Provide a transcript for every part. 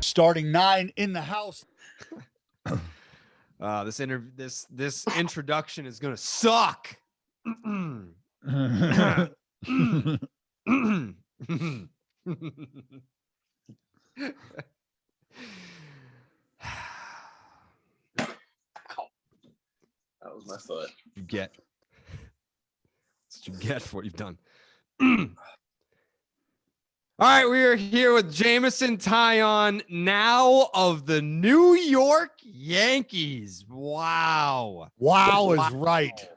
Starting 9 in the house. This introduction is gonna suck. That was my foot. That's what you get for what you've done. All right, we are here with Jameson Taillon, now of the New York Yankees. Wow is right.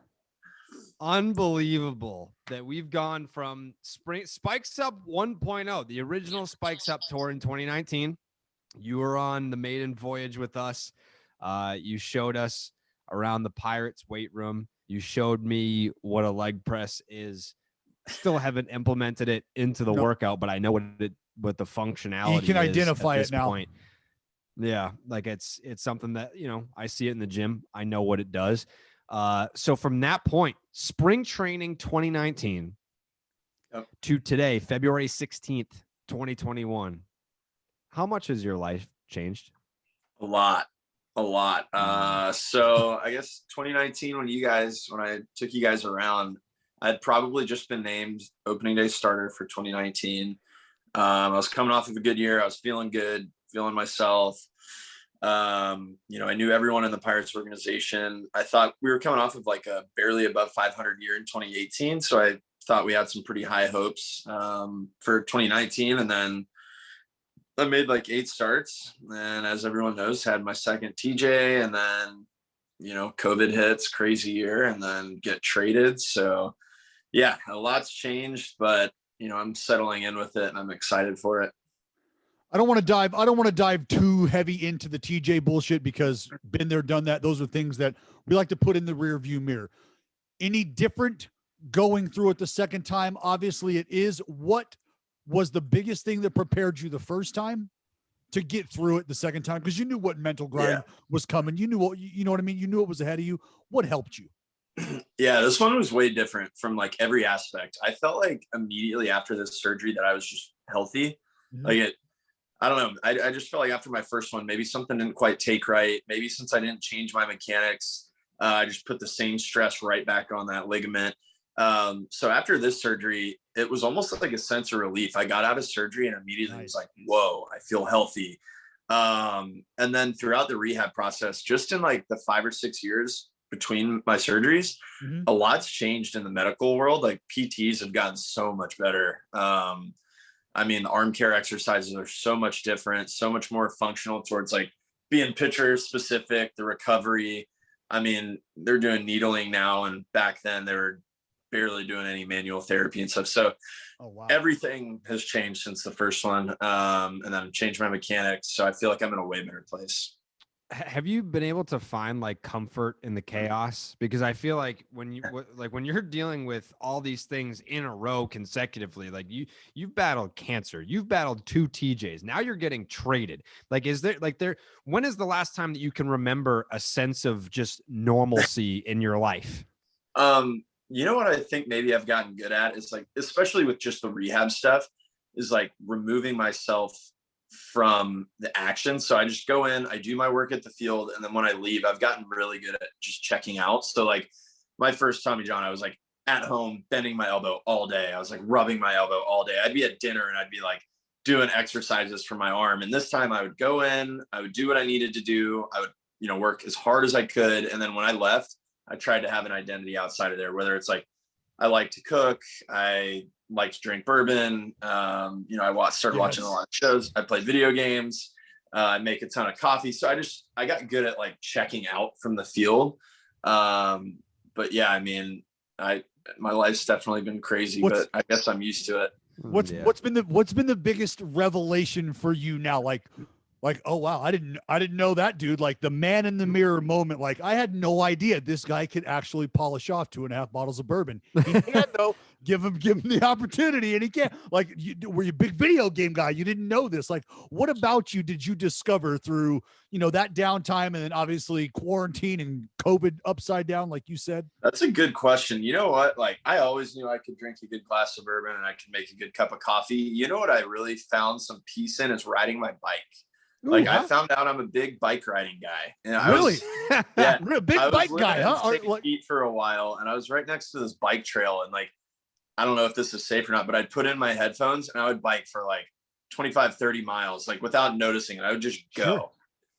Unbelievable that we've gone from Spikes Up 1.0, the original Spikes Up tour in 2019. You were on the maiden voyage with us. You showed us around the Pirates weight room. You showed me what a leg press is. Still haven't implemented it into the workout, but I know what the functionality is. You can identify it now. Point. Yeah, like it's something that, I see it in the gym. I know what it does. So from that point, spring training 2019 to today, February 16th, 2021, how much has your life changed? A lot. So I guess 2019, when I took you guys around, I'd probably just been named opening day starter for 2019. I was coming off of a good year. I was feeling good, feeling myself. I knew everyone in the Pirates organization. I thought we were coming off of like a barely above 500 year in 2018. So I thought we had some pretty high hopes for 2019. And then I made like 8 starts. And as everyone knows, had my second TJ, and then, COVID hits, crazy year, and then get traded. So yeah, a lot's changed, but I'm settling in with it and I'm excited for it. I don't want to dive too heavy into the TJ bullshit because been there, done that. Those are things that we like to put in the rear view mirror. Any different going through it the second time? Obviously it is. What was the biggest thing that prepared you the first time to get through it the second time? Because you knew what mental grind was coming. You knew what, you know what I mean? You knew it was ahead of you. What helped you? Yeah, this one was way different from like every aspect. I felt like immediately after this surgery that I was just healthy. Mm-hmm. I don't know. I just felt like after my first one, maybe something didn't quite take right. Maybe since I didn't change my mechanics, I just put the same stress right back on that ligament. So after this surgery, it was almost like a sense of relief. I got out of surgery and immediately was like, whoa, I feel healthy. And then throughout the rehab process, just in like the 5 or 6 years between my surgeries, a lot's changed in the medical world. Like PTs have gotten so much better. Arm care exercises are so much different, so much more functional towards like being pitcher specific, the recovery. They're doing needling now, and back then they were barely doing any manual therapy and stuff. So everything has changed since the first one. And then I've changed my mechanics. So I feel like I'm in a way better place. Have you been able to find like comfort in the chaos? Because I feel like when you're dealing with all these things in a row consecutively, like you've battled cancer, you've battled 2 TJs, now you're getting traded. Like, when is the last time that you can remember a sense of just normalcy in your life? You know what I think maybe I've gotten good at is like, especially with just the rehab stuff, is like removing myself from the action. So I just go in, I do my work at the field, and then when I leave, I've gotten really good at just checking out. So like my first Tommy John, I was like at home bending my elbow all day. I was like rubbing my elbow all day. I'd be at dinner and I'd be like doing exercises for my arm. And this time I would go in, I would do what I needed to do. I would, work as hard as I could. And then when I left, I tried to have an identity outside of there, whether it's like, I like to cook, I like to drink bourbon. I started watching a lot of shows. I play video games. I make a ton of coffee. So I got good at like checking out from the field. But yeah, my life's definitely been crazy, but I guess I'm used to it. What's been the biggest revelation for you now? Like, oh wow, I didn't know that, dude. Like the man in the mirror moment. Like I had no idea this guy could actually polish off 2.5 bottles of bourbon. He can though. Give him the opportunity, and he can't. Like, were you a big video game guy? You didn't know this. Like, what about you did you discover through that downtime, and then obviously quarantine and COVID upside down, like you said? That's a good question. You know what? Like, I always knew I could drink a good glass of bourbon and I could make a good cup of coffee. You know what I really found some peace in is riding my bike. Like Ooh, I huh? found out I'm a big bike riding guy. And I Really? was, yeah, Real big I was bike living guy, in huh? Or, St. like, Pete for a while, and I was right next to this bike trail. And like, I don't know if this is safe or not, but I'd put in my headphones and I would bike for like 25, 30 miles, like without noticing it. I would just Sure. go.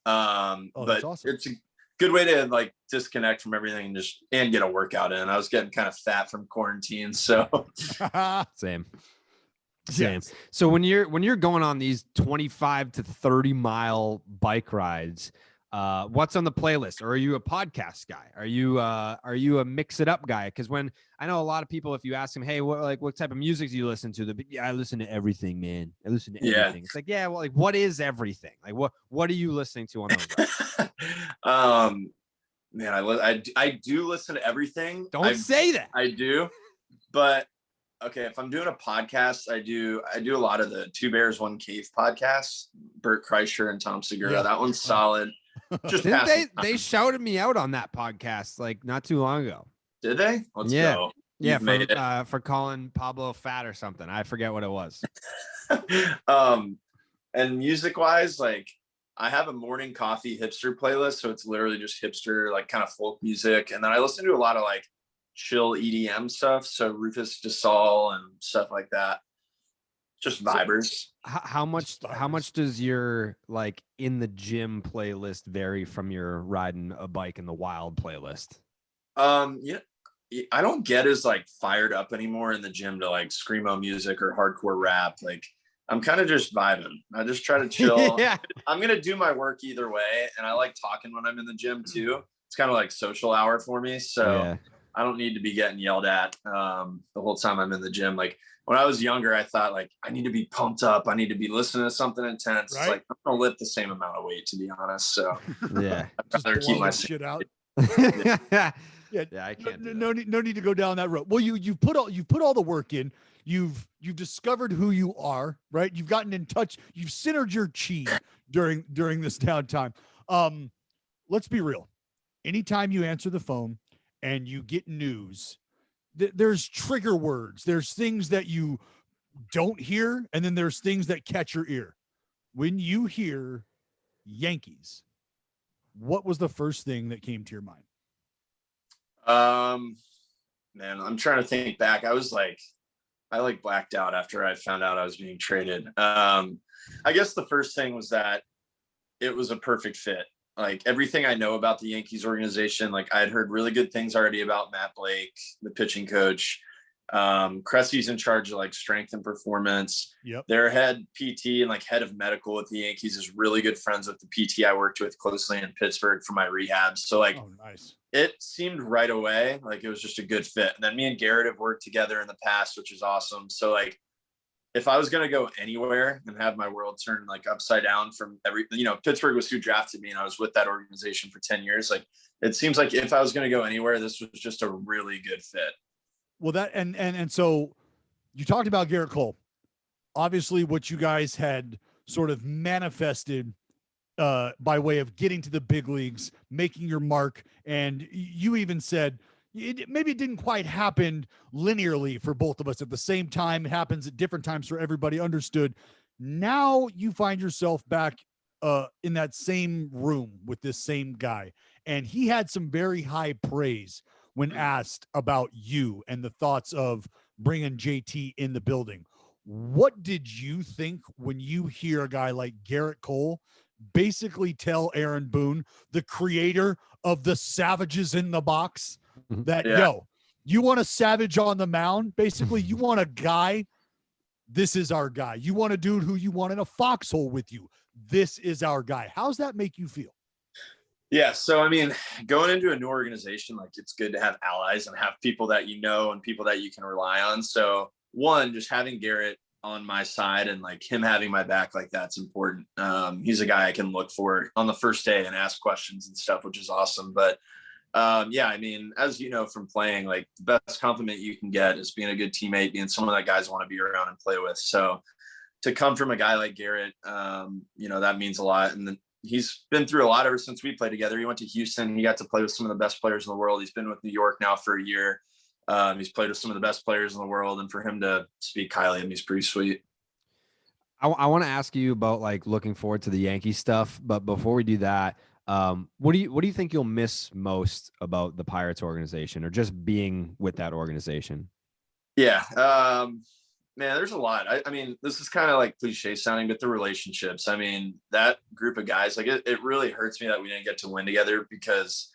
Oh, that's But awesome. it's a good way to like disconnect from everything and get a workout in. I was getting kind of fat from quarantine. So Same. Yes. So when you're going on these 25 to 30 mile bike rides, what's on the playlist? Or are you a podcast guy? Are you a mix it up guy? Because when I know a lot of people, if you ask them, hey, what type of music do you listen to? Yeah, I listen to everything, man. I listen to Yeah. everything. It's like, yeah, well, like what is everything? Like what are you listening to on those rides? Man, I do listen to everything. Don't say that. I do, but okay, if I'm doing a podcast, I do a lot of the Two Bears One Cave podcast, Bert Kreischer and Tom Segura. Yeah. That one's solid. Just Didn't they shouted me out on that podcast like not too long ago. Did they? Let's Yeah. go. Yeah, You've made it. for calling Pablo fat or something. I forget what it was. And music wise, like I have a morning coffee hipster playlist, so it's literally just hipster, like kind of folk music, and then I listen to a lot of like chill EDM stuff, so Rufus DeSalle and stuff like that. Just vibers. How much does your like in the gym playlist vary from your riding a bike in the wild playlist? Yeah, I don't get as like fired up anymore in the gym to like screamo music or hardcore rap. Like I'm kind of just vibing. I just try to chill. Yeah. I'm gonna do my work either way, and I like talking when I'm in the gym too. It's kind of like social hour for me, so Yeah. I don't need to be getting yelled at the whole time I'm in the gym. Like when I was younger, I thought like I need to be pumped up. I need to be listening to something intense. Right? It's like I'm gonna lift the same amount of weight, to be honest. So Yeah. I'd rather keep my shit out. Yeah, I can't. No need to go down that road. Well, you've put all the work in. You've discovered who you are, right? You've gotten in touch. You've centered your chi during this downtime. Let's be real. Anytime you answer the phone and you get news, there's trigger words. There's things that you don't hear, and then there's things that catch your ear. When you hear Yankees, what was the first thing that came to your mind? Man, I'm trying to think back. I blacked out after I found out I was being traded. I guess the first thing was that it was a perfect fit. Like everything I know about the Yankees organization, like I had heard really good things already about Matt Blake, the pitching coach. Cressy's in charge of like strength and performance. Yep. Their head PT and like head of medical at the Yankees is really good friends with the PT I worked with closely in Pittsburgh for my rehab. So like, oh, nice. It seemed right away like it was just a good fit. And then me and Gerrit have worked together in the past, which is awesome. So like if I was going to go anywhere and have my world turned like upside down from Pittsburgh was who drafted me and I was with that organization for 10 years. Like it seems like if I was going to go anywhere, this was just a really good fit. Well, that and so you talked about Gerrit Cole. Obviously, what you guys had sort of manifested by way of getting to the big leagues, making your mark, and you even said maybe it didn't quite happen linearly for both of us at the same time. It happens at different times for everybody. Understood. Now you find yourself back in that same room with this same guy, and he had some very high praise when asked about you and the thoughts of bringing JT in the building. What did you think when you hear a guy like Gerrit Cole basically tell Aaron Boone, the creator of the Savages in the Box, that, yo, you want a savage on the mound? Basically, you want a guy, this is our guy. You want a dude who you want in a foxhole with you. This is our guy. How's that make you feel? Yeah. So, I mean, going into a new organization, like it's good to have allies and have people that you know and people that you can rely on. So one, just having Gerrit on my side and like him having my back, like that's important. He's a guy I can look for on the first day and ask questions and stuff, which is awesome. But yeah, I mean, as you know, from playing, like the best compliment you can get is being a good teammate, being someone that guys want to be around and play with. So to come from a guy like Gerrit, that means a lot. And then he's been through a lot ever since we played together. He went to Houston. He got to play with some of the best players in the world. He's been with New York now for a year. He's played with some of the best players in the world. And for him to speak highly of him, he's pretty sweet. I want to ask you about like looking forward to the Yankee stuff, but before we do that, what do you think you'll miss most about the Pirates organization, or just being with that organization? Yeah. Man, there's a lot. I mean, this is kind of like cliche sounding, but the relationships. I mean, that group of guys, like it really hurts me that we didn't get to win together, because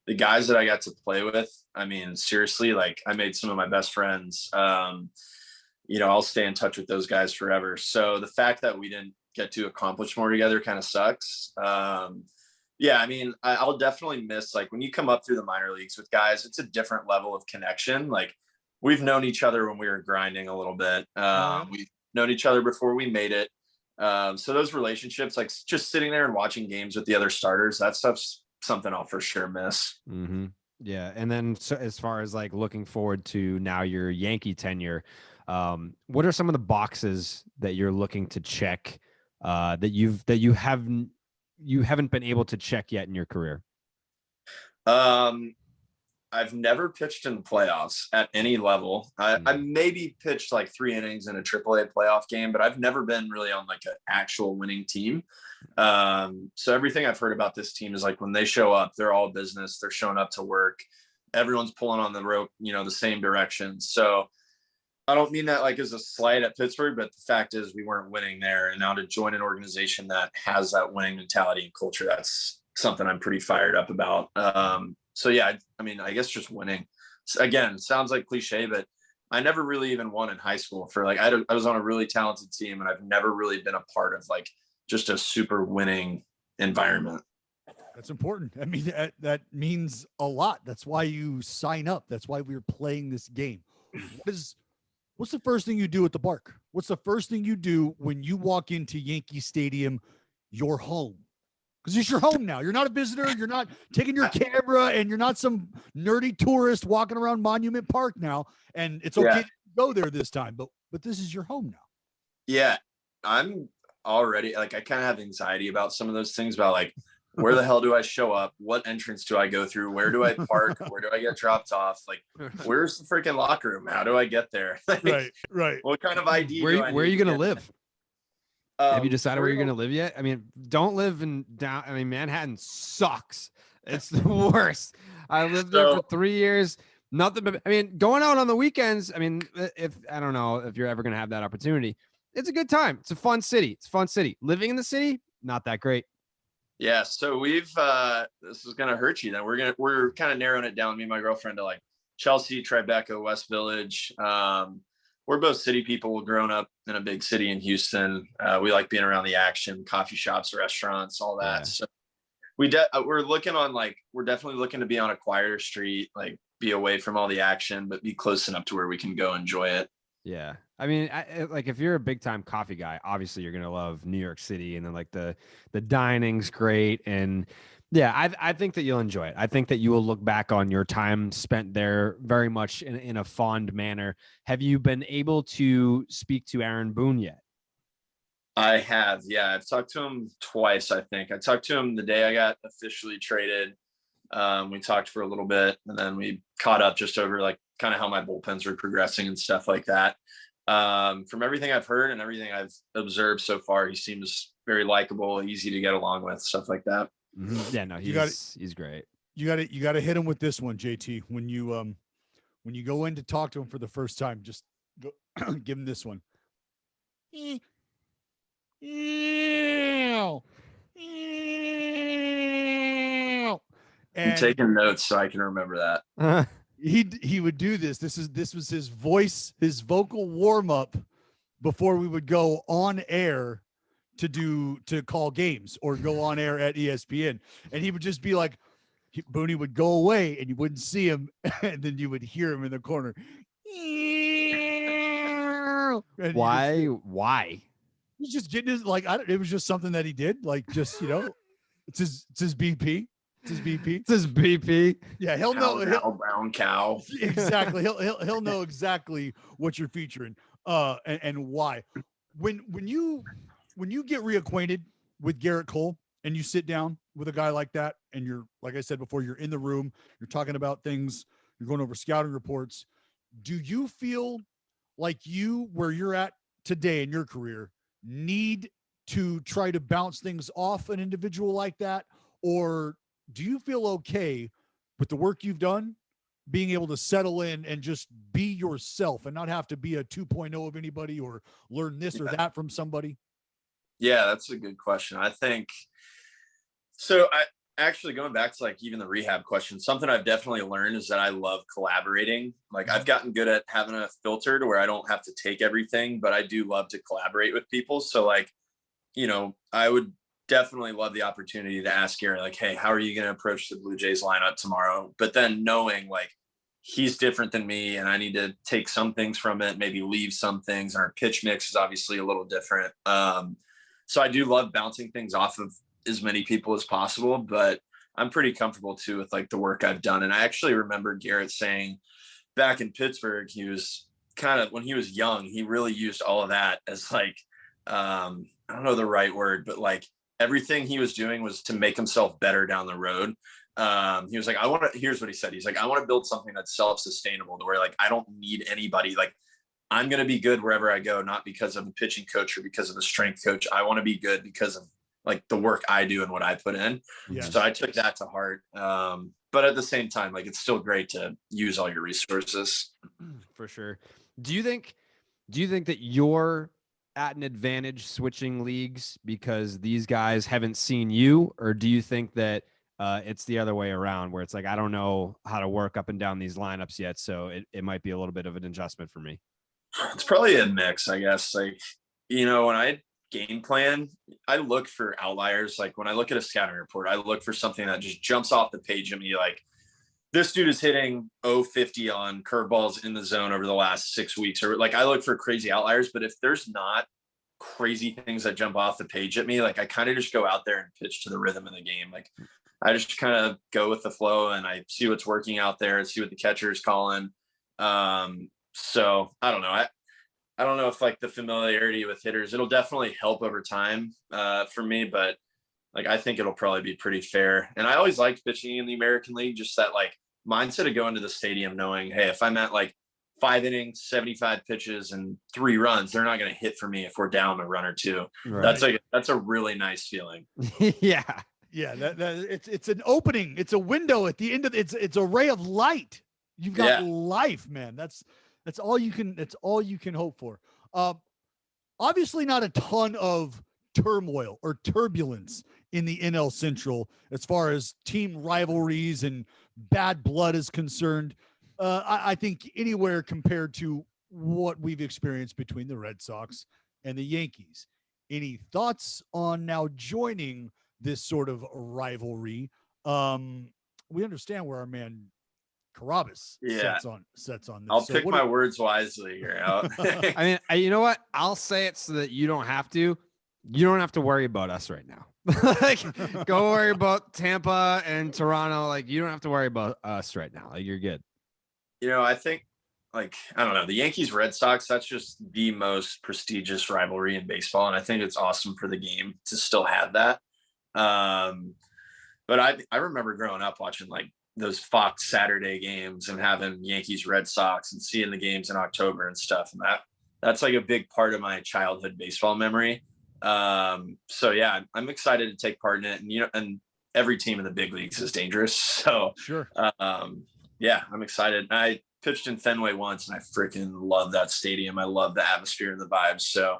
the guys that I got to play with, I mean, seriously, like I made some of my best friends. I'll stay in touch with those guys forever. So the fact that we didn't get to accomplish more together kind of sucks. Yeah, I mean, I'll definitely miss, like, when you come up through the minor leagues with guys, it's a different level of connection. Like, we've known each other when we were grinding a little bit. We've known each other before we made it. So those relationships, like just sitting there and watching games with the other starters, that stuff's something I'll for sure miss. Mm-hmm. Yeah. And then so as far as like looking forward to now your Yankee tenure, what are some of the boxes that you're looking to check that you haven't been able to check yet in your career? I've never pitched in the playoffs at any level. I maybe pitched like 3 innings in a AAA playoff game, but I've never been really on like an actual winning team. So everything I've heard about this team is like when they show up, they're all business. They're showing up to work. Everyone's pulling on the rope, the same direction. So I don't mean that like as a slight at Pittsburgh, but the fact is we weren't winning there. And now to join an organization that has that winning mentality and culture, that's something I'm pretty fired up about. So yeah, I mean, I guess just winning. Again, sounds like cliche, but I never really even won in high school. For like, I was on a really talented team, and I've never really been a part of like just a super winning environment. That's important. I mean, that means a lot. That's why you sign up. That's why we're playing this game. What's the first thing you do at the park? What's the first thing you do when you walk into Yankee Stadium? You're home. Because it's your home now. You're not a visitor. You're not taking your camera, and you're not some nerdy tourist walking around Monument Park now. And it's okay to go there this time, but this is your home now. Yeah, I'm already like, I kind of have anxiety about some of those things about like, where the hell do I show up? What entrance do I go through? Where do I park? Where do I get dropped off? Like, where's the freaking locker room? How do I get there? Like, right. What kind of ID? Where are you going to live? Have you decided where you're going to live yet? I mean, don't live in Manhattan sucks. It's the worst. I lived there for 3 years. Nothing but, going out on the weekends. I mean, I don't know if you're ever going to have that opportunity. It's a good time. It's a fun city. Living in the city, not that great. Yeah. So this is going to hurt you then. We're kind of narrowing it down, me and my girlfriend, to like Chelsea, Tribeca, West Village. We're both city people, grown up in a big city in Houston. We like being around the action, coffee shops, restaurants, all that. Yeah. So we're definitely looking to be on a quieter street, like be away from all the action, but be close enough to where we can go enjoy it. Yeah. I mean, like if you're a big time coffee guy, obviously you're going to love New York City, and then like the dining's great. And yeah, I think that you'll enjoy it. I think that you will look back on your time spent there very much in a fond manner. Have you been able to speak to Aaron Boone yet? I have. Yeah. I've talked to him twice. I think I talked to him the day I got officially traded. We talked for a little bit, and then we caught up just over like kind of how my bullpens were progressing and stuff like that. From everything I've heard and everything I've observed so far, he seems very likable, easy to get along with, stuff like that. Mm-hmm. Yeah, no, he's great. You got to hit him with this one, JT. When you go in to talk to him for the first time, just go, give him this one. I'm taking notes so I can remember that. He would do this. This was his vocal warm up before we would go on air to call games or go on air at ESPN. And he would just be like, Booney would go away and you wouldn't see him, and then you would hear him in the corner. Why? He's just getting his, like, it was just something that he did. Like, just, it's his BP. It's his BP. Yeah, he'll know. Brown cow. Exactly. He'll know exactly what you're featuring, and why. When you get reacquainted with Gerrit Cole and you sit down with a guy like that, and you're, like I said before, you're in the room, you're talking about things, you're going over scouting reports. Do you feel like where you're at today in your career, need to try to bounce things off an individual like that? Or do you feel okay with the work you've done, being able to settle in and just be yourself and not have to be a 2.0 of anybody or learn this or that from somebody? Yeah, that's a good question. I think so. I actually, going back to like even the rehab question, something I've definitely learned is that I love collaborating. Like I've gotten good at having a filter to where I don't have to take everything, but I do love to collaborate with people. So like, I would definitely love the opportunity to ask Gerrit, like, hey, how are you going to approach the Blue Jays lineup tomorrow? But then knowing like he's different than me and I need to take some things from it, maybe leave some things. And our pitch mix is obviously a little different. So I do love bouncing things off of as many people as possible, but I'm pretty comfortable too with like the work I've done. And I actually remember Gerrit saying back in Pittsburgh, he was kind of, when he was young, he really used all of that as like, I don't know the right word, but like everything he was doing was to make himself better down the road. He was like, here's what he said. He's like, I want to build something that's self-sustainable to where like, I don't need anybody. Like I'm going to be good wherever I go, not because of a pitching coach or because of a strength coach. I want to be good because of like the work I do and what I put in. Yes. So I took that to heart. But at the same time, like it's still great to use all your resources. For sure. Do you think that you're at an advantage switching leagues because these guys haven't seen you, or do you think that it's the other way around where it's like, I don't know how to work up and down these lineups yet, so it might be a little bit of an adjustment for me? It's probably a mix, I guess. Like, when I game plan, I look for outliers. Like when I look at a scouting report, I look for something that just jumps off the page at me. Like this dude is hitting 050 on curveballs in the zone over the last 6 weeks, or like I look for crazy outliers. But if there's not crazy things that jump off the page at me, like I kind of just go out there and pitch to the rhythm of the game. Like I just kind of go with the flow and I see what's working out there and see what the catcher is calling. So I don't know. I don't know if like the familiarity with hitters, it'll definitely help over time for me, but like I think it'll probably be pretty fair. And I always liked pitching in the American League, just that like mindset of going to the stadium knowing, hey, if I'm at like 5 innings, 75 pitches and 3 runs, they're not going to hit for me if we're down a run or two. Right. That's a really nice feeling. Yeah. Yeah. It's an opening. It's a window at the end of it's a ray of light. You've got life, man. That's all you can hope for. Obviously not a ton of turmoil or turbulence in the NL Central as far as team rivalries and bad blood is concerned. I think anywhere compared to what we've experienced between the Red Sox and the Yankees. Any thoughts on now joining this sort of rivalry? We understand where our man Carrabis sets on this. I'll pick my words wisely here. I mean, you know what? I'll say it so that you don't have to. You don't have to worry about us right now. Like, go worry about Tampa and Toronto. Like, you don't have to worry about us right now. Like, you're good. I think, like, I don't know, the Yankees Red Sox, that's just the most prestigious rivalry in baseball. And I think it's awesome for the game to still have that. But I remember growing up watching like those Fox Saturday games and having Yankees Red Sox and seeing the games in October and stuff. And that's like a big part of my childhood baseball memory. So yeah, I'm excited to take part in it. And, and every team in the big leagues is dangerous. So sure. Yeah, I'm excited. I pitched in Fenway once and I freaking love that stadium. I love the atmosphere and the vibes. So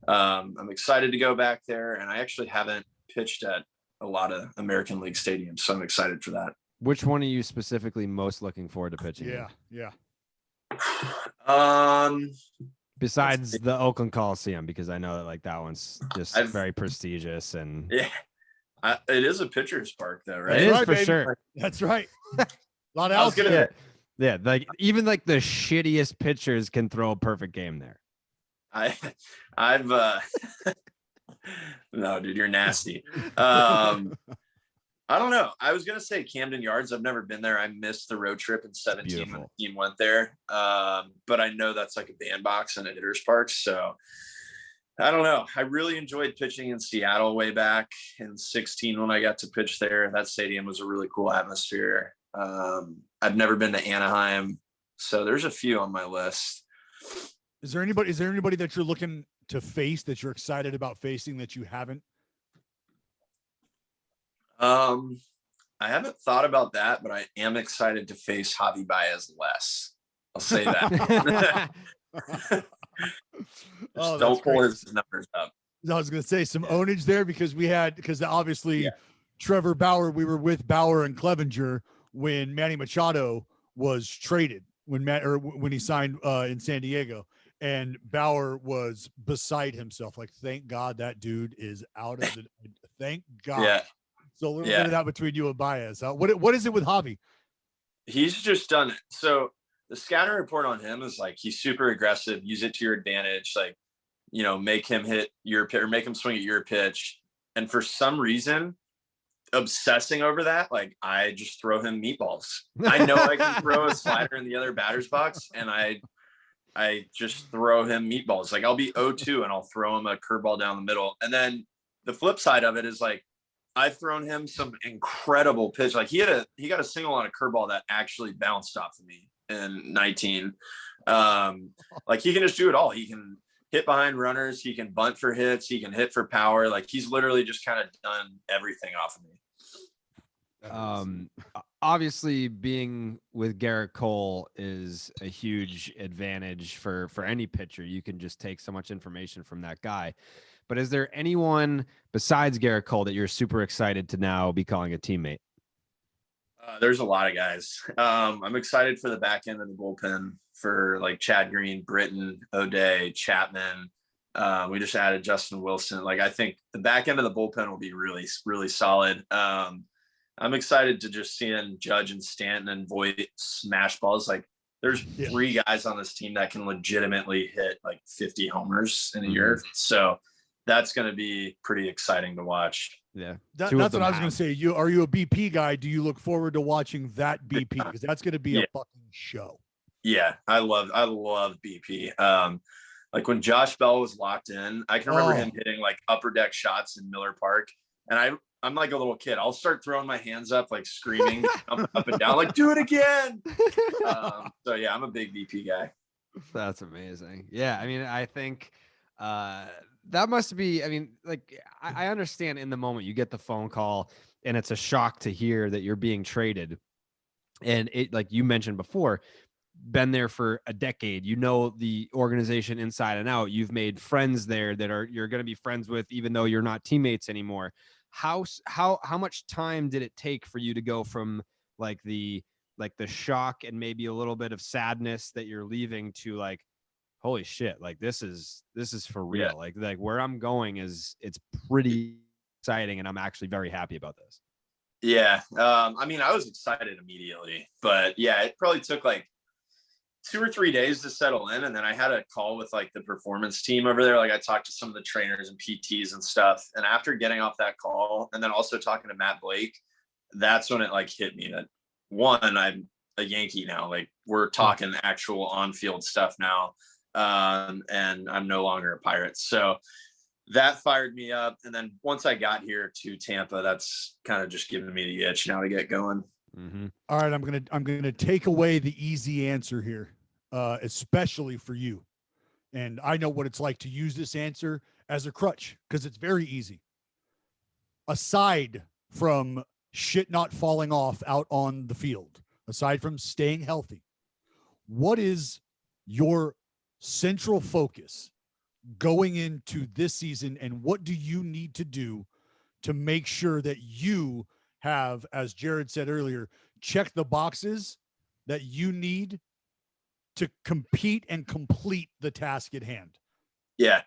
I'm excited to go back there. And I actually haven't pitched at a lot of American League stadiums. So I'm excited for that. Which one are you specifically most looking forward to pitching? Yeah. Besides the Oakland Coliseum, because I know that like that one's just very prestigious and it is a pitcher's park though, right? It is right, for baby. sure. That's right. A lot of else. Yeah, like even like the shittiest pitchers can throw a perfect game there. I've no, dude, you're nasty. I don't know. I was going to say Camden Yards. I've never been there. I missed the road trip in 2017 when the team went there. But I know that's like a bandbox and a hitter's park. So I don't know. I really enjoyed pitching in Seattle way back in 2016 when I got to pitch there. That stadium was a really cool atmosphere. I've never been to Anaheim. So there's a few on my list. Is there anybody that you're looking to face that you're excited about facing that you haven't? I haven't thought about that, but I am excited to face Javi Baez less. I'll say that. Don't pull his numbers up. I was going to say some ownage there because obviously Trevor Bauer, we were with Bauer and Clevenger when Manny Machado was traded when he signed in San Diego, and Bauer was beside himself. Like, thank God that dude is out of the, thank God. Yeah. So a little bit of that between you and Baez. What is it with Javi? He's just done it. So the scouting report on him is like, he's super aggressive, use it to your advantage. Like, make him hit your pitch or make him swing at your pitch. And for some reason, obsessing over that, like, I just throw him meatballs. I know I can throw a slider in the other batter's box, and I just throw him meatballs. Like, I'll be 0-2 and I'll throw him a curveball down the middle. And then the flip side of it is like, I've thrown him some incredible pitch. Like, he got a single on a curveball that actually bounced off of me in 19. Like, he can just do it all. He can hit behind runners. He can bunt for hits. He can hit for power. Like, he's literally just kind of done everything off of me. Obviously being with Gerrit Cole is a huge advantage for any pitcher. You can just take so much information from that guy. But is there anyone besides Gerrit Cole that you're super excited to now be calling a teammate? There's a lot of guys. I'm excited for the back end of the bullpen for like Chad Green, Britton, O'Day, Chapman. We just added Justin Wilson. Like, I think the back end of the bullpen will be really, really solid. I'm excited to just seeing Judge and Stanton and Voit smash balls. Like, there's 3 guys on this team that can legitimately hit like 50 homers in a year. So that's going to be pretty exciting to watch. Yeah. That's what I was going to say. Are you a BP guy? Do you look forward to watching that BP? Because that's going to be a fucking show. Yeah. I love BP. Like, when Josh Bell was locked in, I can remember him hitting like upper deck shots in Miller Park. And I'm like a little kid. I'll start throwing my hands up, like screaming up and down, like, do it again. So yeah, I'm a big BP guy. That's amazing. Yeah. I mean, I think, that must be, I mean, like, I understand in the moment you get the phone call and it's a shock to hear that you're being traded. And it, like you mentioned before, been there for a decade, the organization inside and out. You've made friends there that you're going to be friends with, even though you're not teammates anymore. How much time did it take for you to go from like the shock and maybe a little bit of sadness that you're leaving to like, holy shit, like this is for real. Yeah. Like where I'm going it's pretty exciting, and I'm actually very happy about this. Yeah. I mean, I was excited immediately, but yeah, it probably took like 2 or 3 days to settle in. And then I had a call with like the performance team over there. Like, I talked to some of the trainers and PTs and stuff. And after getting off that call and then also talking to Matt Blake, that's when it like hit me that, one, I'm a Yankee now. Like, we're talking actual on-field stuff now. And I'm no longer a Pirate. So that fired me up. And then once I got here to Tampa, that's kind of just giving me the itch now to get going. Mm-hmm. All right. I'm going to take away the easy answer here, especially for you. And I know what it's like to use this answer as a crutch because it's very easy. Aside from shit not falling off out on the field, aside from staying healthy, what is your central focus going into this season, and what do you need to do to make sure that you have, as Jared said earlier, check the boxes that you need to compete and complete the task at hand? Yeah,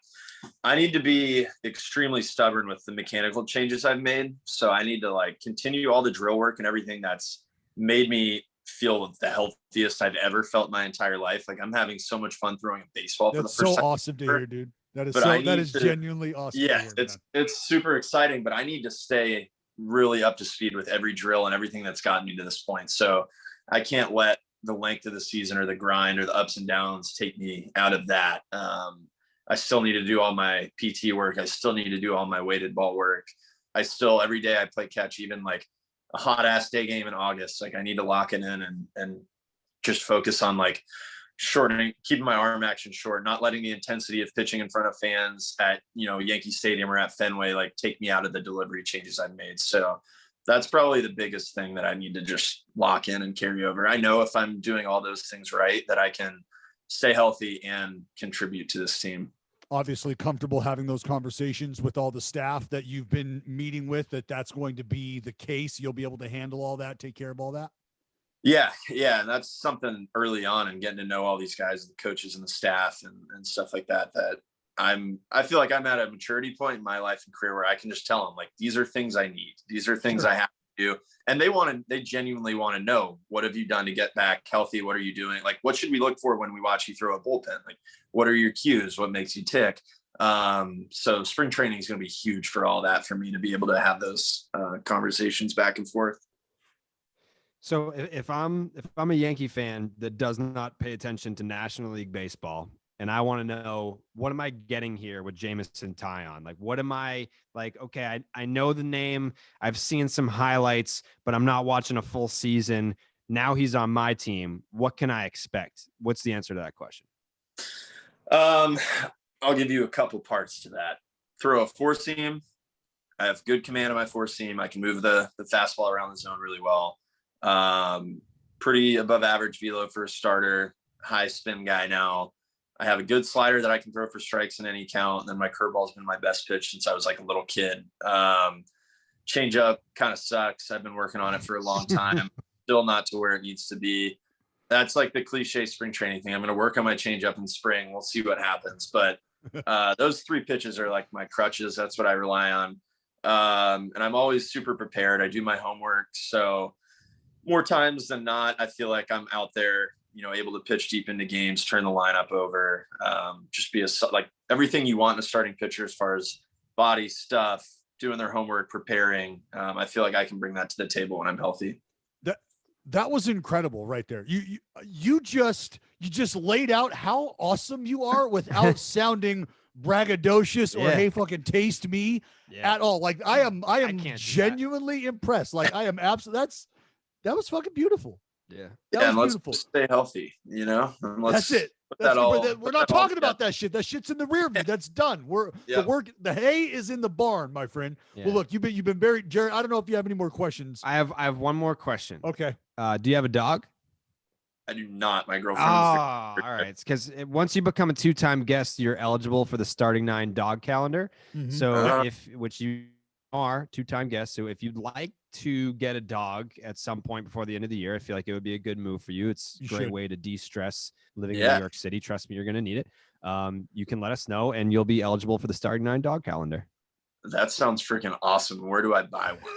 I need to be extremely stubborn with the mechanical changes I've made. So I need to like continue all the drill work and everything that's made me feel the healthiest I've ever felt my entire life. Like, I'm having so much fun throwing a baseball for the first time. That's so awesome to hear, dude. That is genuinely awesome. Yeah, to hear, it's super exciting, but I need to stay really up to speed with every drill and everything that's gotten me to this point. So I can't let the length of the season or the grind or the ups and downs take me out of that. I still need to do all my PT work. I still need to do all my weighted ball work. Every day I play catch, even like a hot ass day game in August. Like, I need to lock it in and just focus on like shortening, keeping my arm action short, not letting the intensity of pitching in front of fans at, Yankee Stadium or at Fenway, like take me out of the delivery changes I've made. So that's probably the biggest thing that I need to just lock in and carry over. I know if I'm doing all those things right, that I can stay healthy and contribute to this team. Obviously comfortable having those conversations with all the staff that you've been meeting with, that's going to be the case. You'll be able to handle all that, take care of all that. Yeah. And that's something early on and getting to know all these guys, the coaches and the staff and stuff like that, I feel like I'm at a maturity point in my life and career where I can just tell them, like, these are things I need. These are things I have to do. And they genuinely want to know, what have you done to get back healthy? What are you doing? Like, what should we look for when we watch you throw a bullpen? Like, what are your cues? What makes you tick? So spring training is going to be huge for all that, for me to be able to have those conversations back and forth. So if I'm a Yankee fan that does not pay attention to National League Baseball, and I want to know, what am I getting here with Jameson Taillon? Like, what am I like? Okay, I know the name. I've seen some highlights, but I'm not watching a full season. Now he's on my team. What can I expect? What's the answer to that question? I'll give you a couple parts to that. Throw a four seam. I have good command of my four seam. I can move the fastball around the zone really well. Pretty above average velo for a starter, high spin guy now. I have a good slider that I can throw for strikes in any count. And then my curveball's been my best pitch since I was like a little kid. Changeup kind of sucks. I've been working on it for a long time. Still not to where it needs to be. That's like the cliche spring training thing. I'm going to work on my changeup in spring. We'll see what happens. But those three pitches are like my crutches. That's what I rely on. And I'm always super prepared. I do my homework. So more times than not, I feel like I'm out there, able to pitch deep into games, turn the lineup over, just be like everything you want in a starting pitcher as far as body stuff, doing their homework, preparing. I feel like I can bring that to the table when I'm healthy. That was incredible right there. You just laid out how awesome you are without sounding braggadocious or hey, fucking taste me at all. Like I am genuinely impressed. Like I am absolutely, that was fucking beautiful. Yeah. That was beautiful. Let's stay healthy, That's it. We're not talking about that shit. That shit's in the rear view. That's done. The hay is in the barn, my friend. Yeah. Well, look, you've been very, Gerrit. I don't know if you have any more questions. I have one more question. Okay. Do you have a dog? I do not. My girlfriend. All right. It's because once you become a 2-time guest, you're eligible for the starting 9 dog calendar. Mm-hmm. So which you are 2-time guest. So if you'd like to get a dog at some point before the end of the year, I feel like it would be a good move for you. It's a great way to de-stress living in New York City. Trust me, you're going to need it. You can let us know and you'll be eligible for the starting 9 dog calendar. That sounds freaking awesome. Where do I buy one?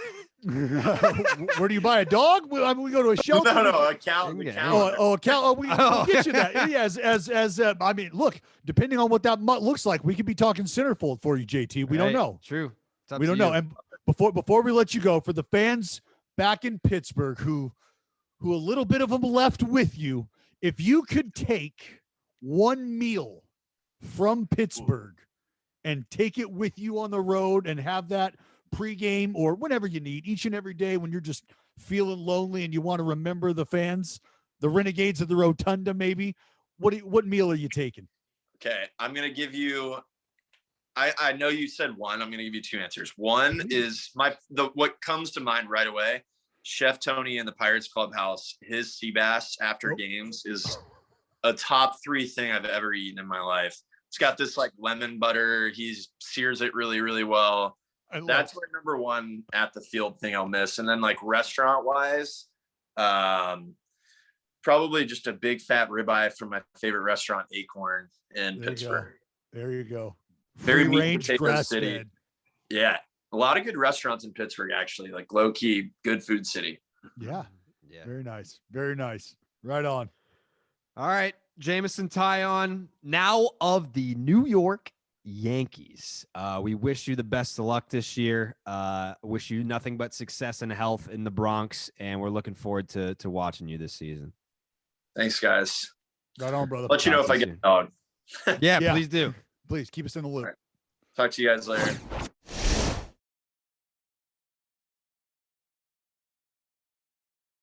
Where do you buy a dog? We go to a shelter. No, a calendar. We'll get you that. Yeah, I mean, look, depending on what that mutt looks like, we could be talking centerfold for you, JT. We don't know. True. We don't know. And before we let you go, for the fans back in Pittsburgh who a little bit of them left with you, if you could take one meal from Pittsburgh and take it with you on the road and have that pregame or whenever you need, each and every day when you're just feeling lonely and you want to remember the fans, the Renegades of the Rotunda, maybe, what meal are you taking? Okay, I'm going to give you, I know you said one. I'm going to give you 2 answers. One is what comes to mind right away. Chef Tony in the Pirates Clubhouse, his sea bass after games is a top 3 thing I've ever eaten in my life. It's got this like lemon butter. He sears it really, really well. That's my number 1 at the field thing I'll miss. And then like restaurant wise, probably just a big fat ribeye from my favorite restaurant, Acorn in Pittsburgh. There you go. Very meat potato city. Fed. Yeah. A lot of good restaurants in Pittsburgh, actually, like low key, good food city. Yeah. Very nice. Very nice. Right on. All right. Jameson Taillon, now of the New York Yankees. We wish you the best of luck this year. Wish you nothing but success and health in the Bronx. And we're looking forward to watching you this season. Thanks, guys. Right on, brother. Let you know if I get a dog. Yeah, please do. Please keep us in the loop. Right. Talk to you guys later.